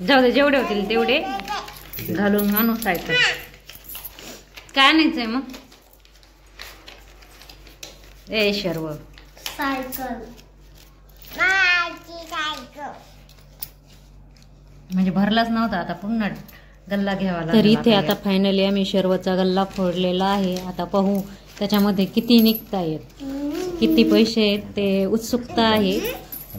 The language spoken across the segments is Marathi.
जाऊ दे, जेवढे होतील तेवढे घालून आणू सायकल. काय आणायचंय मग? ए शर्व सायकल म्हणजे भरलाच नव्हता, आता पुन्हा गल्ला घ्यावा लागला. तर इथे आता फायनली आम्ही शर्वचा गल्ला फोडलेला आहे. आता पाहू त्याच्यामध्ये किती निघतायत, किती पैसे आहेत. ते उत्सुकता आहे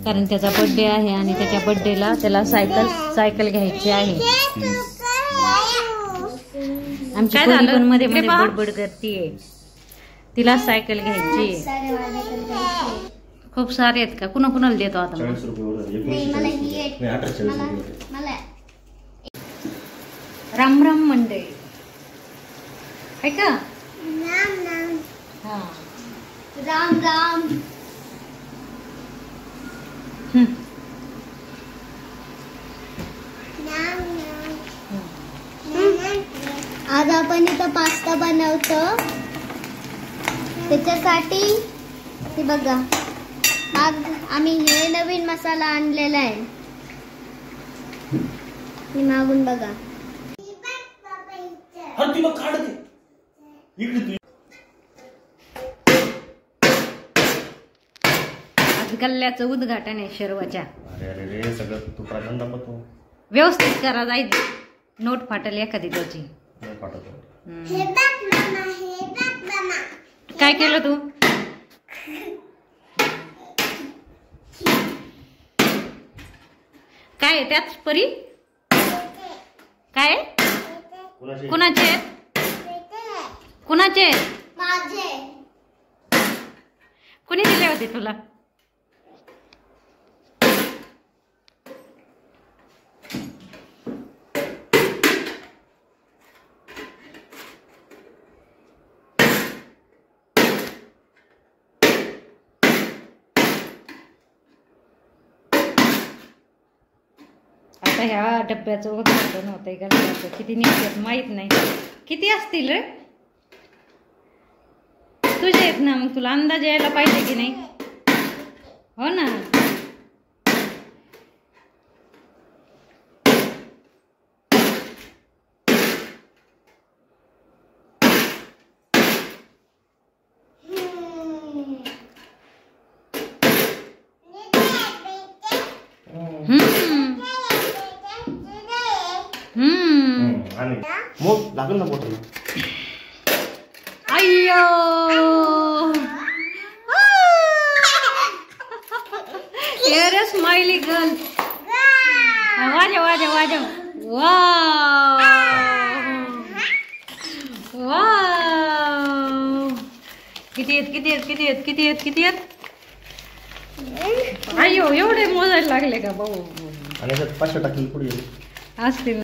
कारण त्याचा बर्थडे आहे आणि त्याच्या बर्थडेला त्याला सायकल घ्यायची आहे. आमची पोरी पण मध्ये मध्ये बडबड करतीये, तिला सायकल घ्यायची. खूप सारे आहेत का? कुणा कुणाला देतो आता? राम राम मंडळी, आहे का? हा राम राम. आज आपण इथं पास्ता बनवतो. त्याच्यासाठी हे बघा, आज आम्ही हे नवीन मसाला आणलेला आहे. मी मागून बघा. आज गल्ल्याचं उद्घाटन आहे शर्वाच्या. सगळं व्यवस्थित करा, जायचं नोट फाटल एखादी त्याची. काय केलं तू? काय त्याच परी? काय कुणाचे? कुणाचे? माझे. कुणी दिले होते तुला? आता ह्या डब्याचं उद्घाटन होतंय का? किती निघतात माहित नाही, किती असतील रे तुझे आहेत ना? मग तुला अंदाज यायला पाहिजे की नाही? हो ना. लागल ना बोटल. अय्यो अरे स्माइली गर्ल. वाजव वाजव वाजव. Wow wow. किती आहेत किती आहेत किती आहेत किती आहेत किती आहेत? अय्यो एवढे मोजायला लागले का भाऊ? आणि 500 टाकले पुढे असतील.